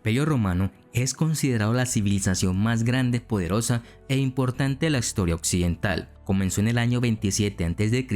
Imperio Romano es considerado la civilización más grande, poderosa e importante de la historia occidental. Comenzó en el año 27 a.C.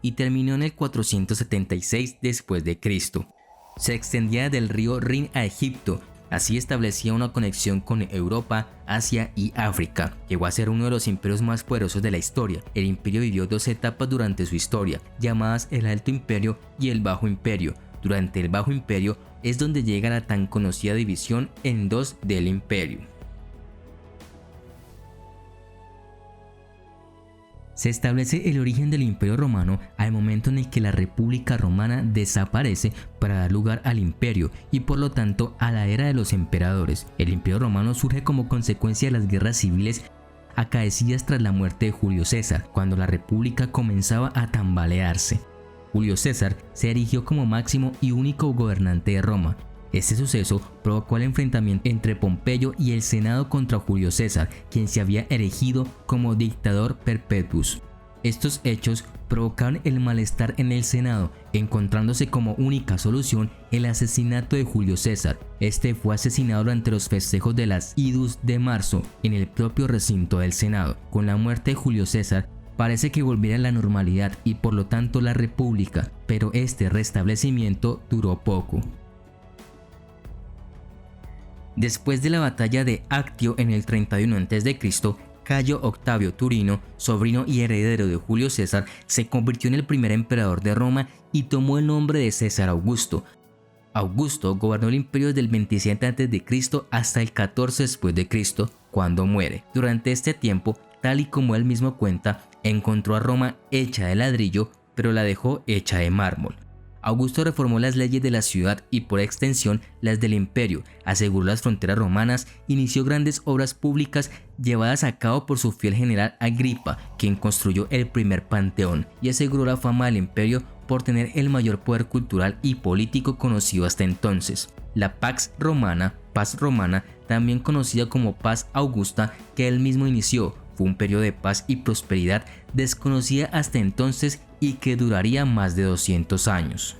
y terminó en el 476 después de Cristo. Se extendía del río Rin a Egipto. Así establecía una conexión con Europa, Asia y África. Llegó a ser uno de los imperios más poderosos de la historia. El imperio vivió dos etapas durante su historia, llamadas el Alto Imperio y el Bajo Imperio. Durante el Bajo Imperio es donde llega la tan conocida división en dos del imperio. Se establece el origen del Imperio Romano al momento en el que la República Romana desaparece para dar lugar al Imperio y por lo tanto a la era de los emperadores. El Imperio Romano surge como consecuencia de las guerras civiles acaecidas tras la muerte de Julio César, cuando la República comenzaba a tambalearse. Julio César se erigió como máximo y único gobernante de Roma. Este suceso provocó el enfrentamiento entre Pompeyo y el Senado contra Julio César, quien se había erigido como dictador perpetuus. Estos hechos provocaron el malestar en el Senado, encontrándose como única solución el asesinato de Julio César. Este fue asesinado durante los festejos de las Idus de marzo en el propio recinto del Senado. Con la muerte de Julio César, parece que volviera a la normalidad y por lo tanto la República, pero este restablecimiento duró poco. Después de la batalla de Actio en el 31 a.C., Cayo Octavio Turino, sobrino y heredero de Julio César, se convirtió en el primer emperador de Roma y tomó el nombre de César Augusto. Augusto gobernó el imperio desde el 27 a.C. hasta el 14 después de Cristo, cuando muere. Durante este tiempo, tal y como él mismo cuenta, encontró a Roma hecha de ladrillo, pero la dejó hecha de mármol. Augusto reformó las leyes de la ciudad y por extensión las del imperio, aseguró las fronteras romanas, inició grandes obras públicas llevadas a cabo por su fiel general Agripa, quien construyó el primer panteón, y aseguró la fama del imperio por tener el mayor poder cultural y político conocido hasta entonces. La Pax Romana, paz romana, también conocida como Paz Augusta, que él mismo inició, fue un periodo de paz y prosperidad desconocida hasta entonces y que duraría más de 200 años.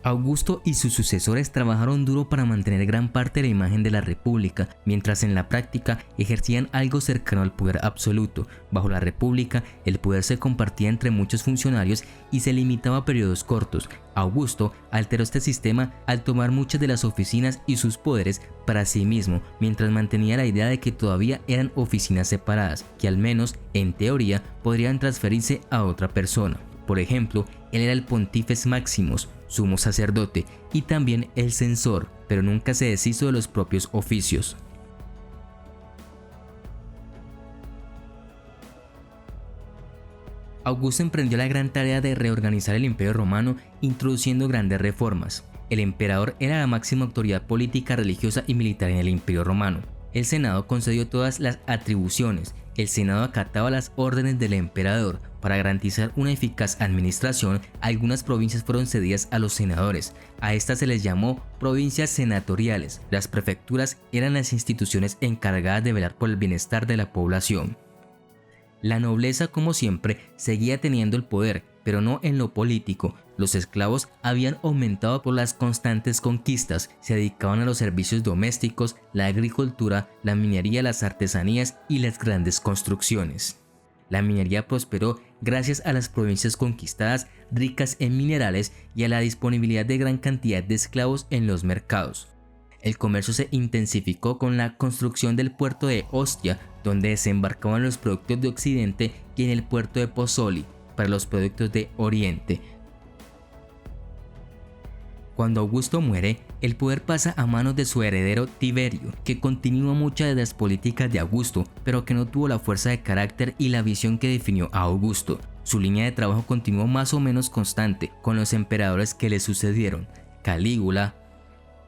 Augusto y sus sucesores trabajaron duro para mantener gran parte de la imagen de la República, mientras en la práctica ejercían algo cercano al poder absoluto. Bajo la República, el poder se compartía entre muchos funcionarios y se limitaba a periodos cortos. Augusto alteró este sistema al tomar muchas de las oficinas y sus poderes para sí mismo, mientras mantenía la idea de que todavía eran oficinas separadas, que al menos en teoría podrían transferirse a otra persona. Por ejemplo, él era el Pontífex Maximus, sumo sacerdote, y también el censor, pero nunca se deshizo de los propios oficios. Augusto emprendió la gran tarea de reorganizar el Imperio Romano, introduciendo grandes reformas. El emperador era la máxima autoridad política, religiosa y militar en el Imperio Romano. El Senado concedió todas las atribuciones. El Senado acataba las órdenes del emperador. Para garantizar una eficaz administración, algunas provincias fueron cedidas a los senadores. A estas se les llamó provincias senatoriales. Las prefecturas eran las instituciones encargadas de velar por el bienestar de la población. La nobleza, como siempre, seguía teniendo el poder, pero no en lo político. Los esclavos habían aumentado por las constantes conquistas, se dedicaban a los servicios domésticos, la agricultura, la minería, las artesanías y las grandes construcciones. La minería prosperó gracias a las provincias conquistadas, ricas en minerales y a la disponibilidad de gran cantidad de esclavos en los mercados. El comercio se intensificó con la construcción del puerto de Ostia, donde desembarcaban los productos de Occidente, y en el puerto de Pozzuoli, para los productos de Oriente. Cuando Augusto muere, el poder pasa a manos de su heredero Tiberio, que continúa muchas de las políticas de Augusto, pero que no tuvo la fuerza de carácter y la visión que definió a Augusto. Su línea de trabajo continuó más o menos constante con los emperadores que le sucedieron: Calígula,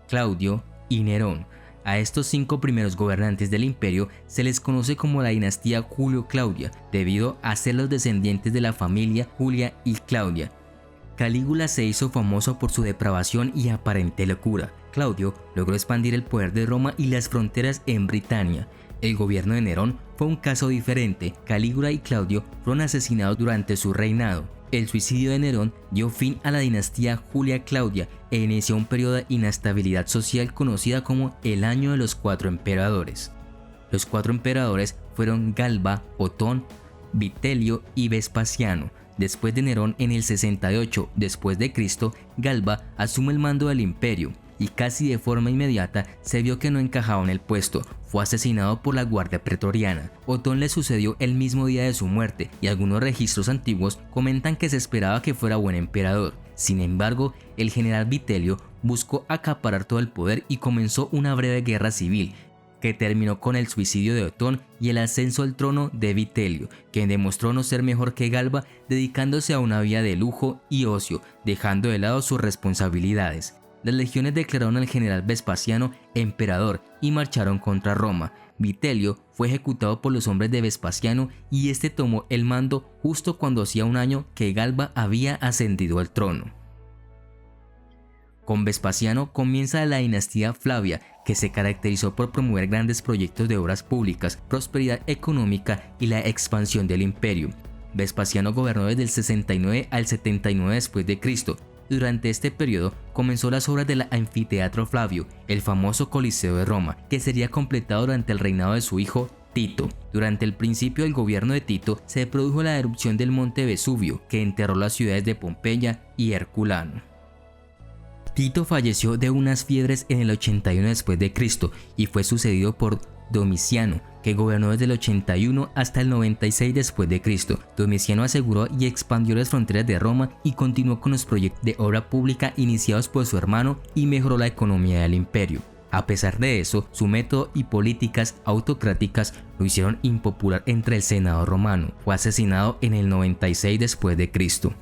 Claudio y Nerón. A estos 5 primeros gobernantes del imperio se les conoce como la dinastía Julio-Claudia, debido a ser los descendientes de la familia Julia y Claudia. Calígula se hizo famoso por su depravación y aparente locura. Claudio logró expandir el poder de Roma y las fronteras en Britania. El gobierno de Nerón fue un caso diferente. Calígula y Claudio fueron asesinados durante su reinado. El suicidio de Nerón dio fin a la dinastía Julia Claudia e inició un periodo de inestabilidad social conocida como el Año de los Cuatro Emperadores. Los cuatro emperadores fueron Galba, Otón, Vitelio y Vespasiano. Después de Nerón, en el 68 después de Cristo, Galba asume el mando del imperio y casi de forma inmediata se vio que no encajaba en el puesto. Fue asesinado por la guardia pretoriana. Otón le sucedió el mismo día de su muerte y algunos registros antiguos comentan que se esperaba que fuera buen emperador. Sin embargo, el general Vitelio buscó acaparar todo el poder y comenzó una breve guerra civil que terminó con el suicidio de Otón y el ascenso al trono de Vitelio, quien demostró no ser mejor que Galba, dedicándose a una vida de lujo y ocio, dejando de lado sus responsabilidades. Las legiones declararon al general Vespasiano emperador y marcharon contra Roma. Vitelio fue ejecutado por los hombres de Vespasiano y este tomó el mando justo cuando hacía un año que Galba había ascendido al trono. Con Vespasiano comienza la dinastía Flavia, que se caracterizó por promover grandes proyectos de obras públicas, prosperidad económica y la expansión del imperio. Vespasiano gobernó desde el 69 al 79 después de Cristo. Durante este periodo comenzó las obras del Anfiteatro Flavio, el famoso Coliseo de Roma, que sería completado durante el reinado de su hijo Tito. Durante el principio del gobierno de Tito se produjo la erupción del monte Vesubio, que enterró las ciudades de Pompeya y Herculano. Tito falleció de unas fiebres en el 81 después de Cristo y fue sucedido por Domiciano, que gobernó desde el 81 hasta el 96 después de Cristo. Domiciano aseguró y expandió las fronteras de Roma y continuó con los proyectos de obra pública iniciados por su hermano y mejoró la economía del imperio. A pesar de eso, su método y políticas autocráticas lo hicieron impopular entre el Senado romano. Fue asesinado en el 96 después de Cristo.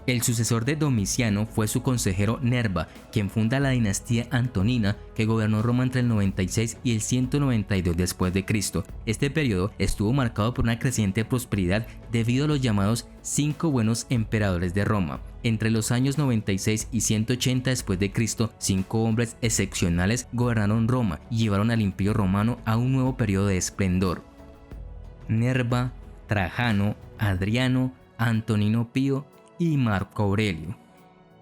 El sucesor de Domiciano fue su consejero Nerva, quien funda la dinastía Antonina, que gobernó Roma entre el 96 y el 192 después de Cristo. Este periodo estuvo marcado por una creciente prosperidad debido a los llamados 5 buenos emperadores de Roma. Entre los años 96 y 180 después de Cristo, 5 hombres excepcionales gobernaron Roma y llevaron al Imperio Romano a un nuevo periodo de esplendor: Nerva, Trajano, Adriano, Antonino Pío y Marco Aurelio.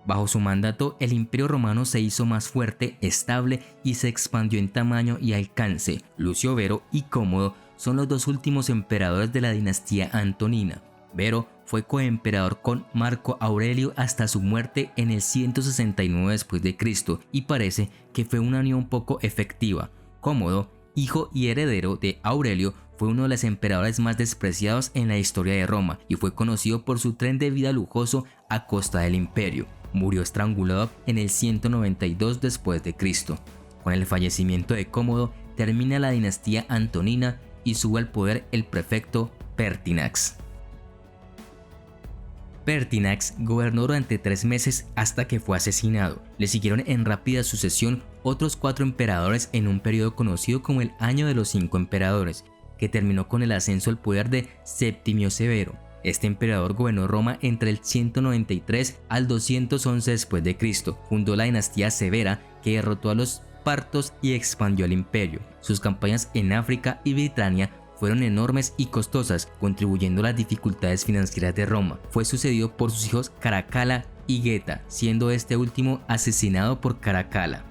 Bajo su mandato, el Imperio Romano se hizo más fuerte, estable y se expandió en tamaño y alcance. Lucio Vero y Cómodo son los dos últimos emperadores de la dinastía Antonina. Vero fue coemperador con Marco Aurelio hasta su muerte en el 169 después de Cristo y parece que fue una unión poco efectiva. Cómodo, hijo y heredero de Aurelio, fue uno de los emperadores más despreciados en la historia de Roma y fue conocido por su tren de vida lujoso a costa del imperio. Murió estrangulado en el 192 después de Cristo. Con el fallecimiento de Cómodo termina la dinastía Antonina y sube al poder el prefecto Pertinax. Pertinax gobernó durante 3 meses hasta que fue asesinado. Le siguieron en rápida sucesión otros 4 emperadores en un periodo conocido como el Año de los 5 Emperadores, que terminó con el ascenso al poder de Septimio Severo. Este emperador gobernó Roma entre el 193 al 211 después de Cristo. Fundó la dinastía Severa, que derrotó a los partos y expandió el imperio. Sus campañas en África y Britania fueron enormes y costosas, contribuyendo a las dificultades financieras de Roma. Fue sucedido por sus hijos Caracalla y Geta, siendo este último asesinado por Caracalla.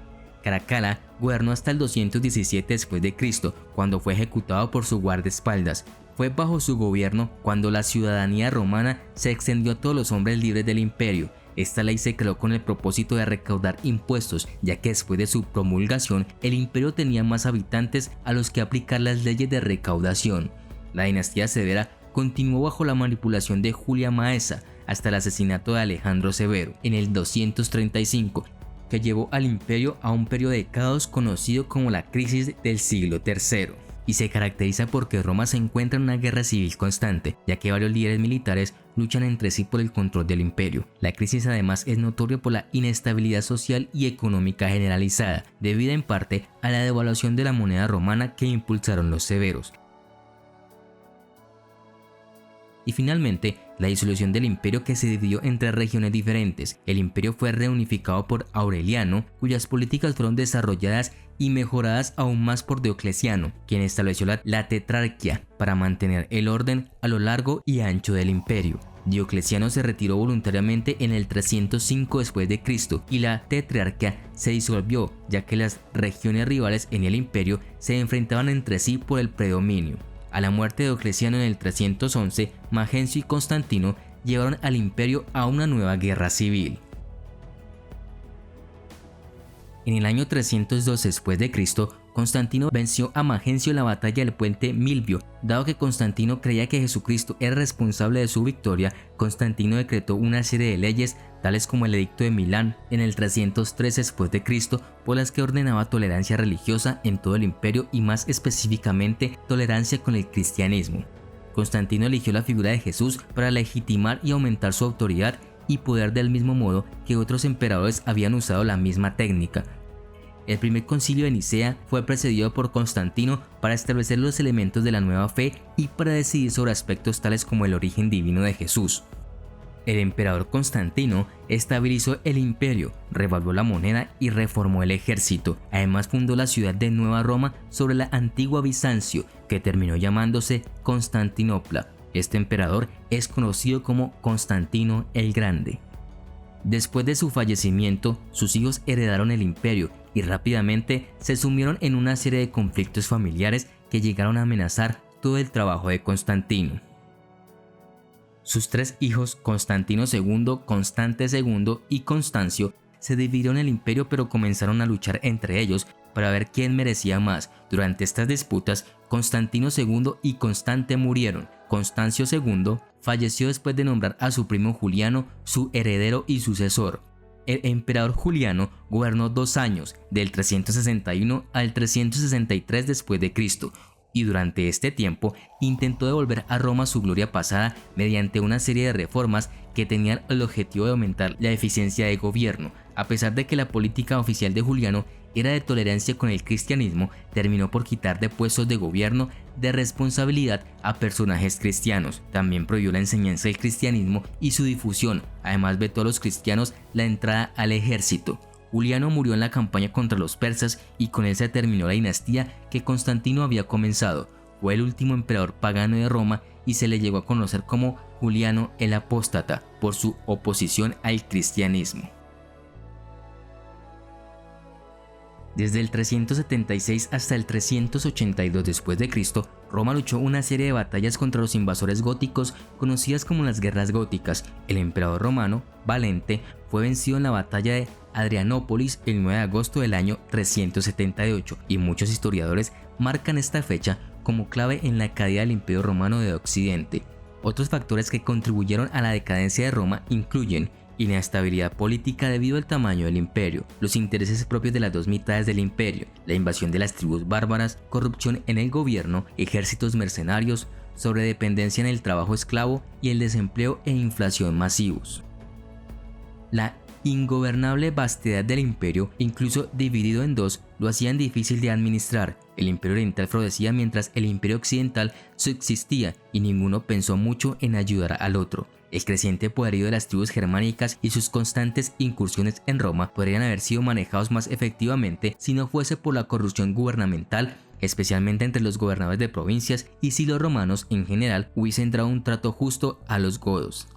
Caracalla gobernó hasta el 217 después de Cristo, cuando fue ejecutado por su guardaespaldas. Fue bajo su gobierno cuando la ciudadanía romana se extendió a todos los hombres libres del imperio. Esta ley se creó con el propósito de recaudar impuestos, ya que después de su promulgación el imperio tenía más habitantes a los que aplicar las leyes de recaudación. La dinastía Severa continuó bajo la manipulación de Julia Maesa hasta el asesinato de Alejandro Severo en el 235, que llevó al imperio a un periodo de caos conocido como la crisis del siglo III, y se caracteriza porque Roma se encuentra en una guerra civil constante, ya que varios líderes militares luchan entre sí por el control del imperio. La crisis además es notoria por la inestabilidad social y económica generalizada, debida en parte a la devaluación de la moneda romana que impulsaron los severos. y finalmente la disolución del imperio, que se dividió en 3 regiones diferentes. El imperio fue reunificado por Aureliano, cuyas políticas fueron desarrolladas y mejoradas aún más por Diocleciano, quien estableció la tetrarquía para mantener el orden a lo largo y ancho del imperio. Diocleciano se retiró voluntariamente en el 305 después de Cristo y la tetrarquía se disolvió, ya que las regiones rivales en el imperio se enfrentaban entre sí por el predominio. A la muerte de Diocleciano en el 311, Magencio y Constantino llevaron al imperio a una nueva guerra civil. En el año 302 después de Cristo, Constantino venció a Magencio en la batalla del puente Milvio. Dado que Constantino creía que Jesucristo era responsable de su victoria, Constantino decretó una serie de leyes, tales como el Edicto de Milán en el 303 después de Cristo, por las que ordenaba tolerancia religiosa en todo el imperio y más específicamente tolerancia con el cristianismo. Constantino eligió la figura de Jesús para legitimar y aumentar su autoridad y poder, del mismo modo que otros emperadores habían usado la misma técnica. El primer concilio de Nicea fue precedido por Constantino para establecer los elementos de la nueva fe y para decidir sobre aspectos tales como el origen divino de Jesús. El emperador Constantino estabilizó el imperio, revaluó la moneda y reformó el ejército. Además fundó la ciudad de Nueva Roma sobre la antigua Bizancio, que terminó llamándose Constantinopla. Este emperador es conocido como Constantino el Grande. Después de su fallecimiento, sus hijos heredaron el imperio y rápidamente se sumieron en una serie de conflictos familiares que llegaron a amenazar todo el trabajo de Constantino. Sus 3 hijos, Constantino II, Constante II y Constancio, se dividieron el imperio, pero comenzaron a luchar entre ellos para ver quién merecía más. Durante estas disputas, Constantino II y Constante murieron. Constancio II falleció después de nombrar a su primo Juliano su heredero y sucesor. El emperador Juliano gobernó 2 años, del 361 al 363 después de Cristo, y durante este tiempo intentó devolver a Roma su gloria pasada mediante una serie de reformas que tenían el objetivo de aumentar la eficiencia de gobierno. A pesar de que la política oficial de Juliano era de tolerancia con el cristianismo, terminó por quitar de puestos de gobierno de responsabilidad a personajes cristianos. También prohibió la enseñanza del cristianismo y su difusión. Además, vetó a los cristianos la entrada al ejército. Juliano murió en la campaña contra los persas y con él se terminó la dinastía que Constantino había comenzado. Fue el último emperador pagano de Roma y se le llegó a conocer como Juliano el Apóstata por su oposición al cristianismo. Desde el 376 hasta el 382 después de Cristo, Roma luchó una serie de batallas contra los invasores góticos conocidas como las guerras góticas. El emperador romano, Valente, fue vencido en la batalla de Adrianópolis el 9 de agosto del año 378 y muchos historiadores marcan esta fecha como clave en la caída del Imperio Romano de Occidente. Otros factores que contribuyeron a la decadencia de Roma incluyen inestabilidad política debido al tamaño del imperio, los intereses propios de las 2 mitades del imperio, la invasión de las tribus bárbaras, corrupción en el gobierno, ejércitos mercenarios, sobredependencia en el trabajo esclavo y el desempleo e inflación masivos. La ingobernable vastedad del imperio, incluso dividido en 2, lo hacían difícil de administrar. El imperio oriental florecía mientras el imperio occidental subsistía y ninguno pensó mucho en ayudar al otro. El creciente poderío de las tribus germánicas y sus constantes incursiones en Roma podrían haber sido manejados más efectivamente si no fuese por la corrupción gubernamental, especialmente entre los gobernadores de provincias, y si los romanos en general hubiesen dado un trato justo a los godos.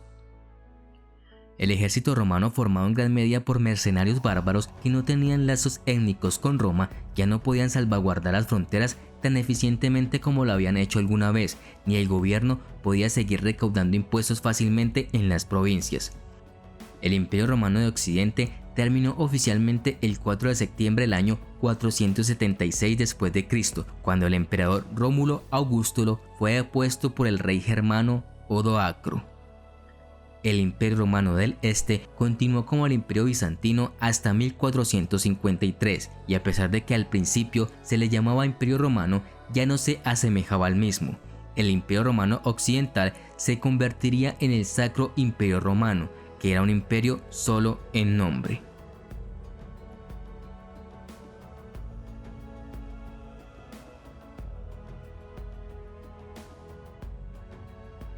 El ejército romano, formado en gran medida por mercenarios bárbaros que no tenían lazos étnicos con Roma, ya no podían salvaguardar las fronteras tan eficientemente como lo habían hecho alguna vez, ni el gobierno podía seguir recaudando impuestos fácilmente en las provincias. El Imperio Romano de Occidente terminó oficialmente el 4 de septiembre del año 476 después de Cristo, cuando el emperador Rómulo Augustulo fue depuesto por el rey germano Odoacro. El Imperio Romano del Este continuó como el Imperio Bizantino hasta 1453, y a pesar de que al principio se le llamaba Imperio Romano, ya no se asemejaba al mismo. El Imperio Romano Occidental se convertiría en el Sacro Imperio Romano, que era un imperio solo en nombre.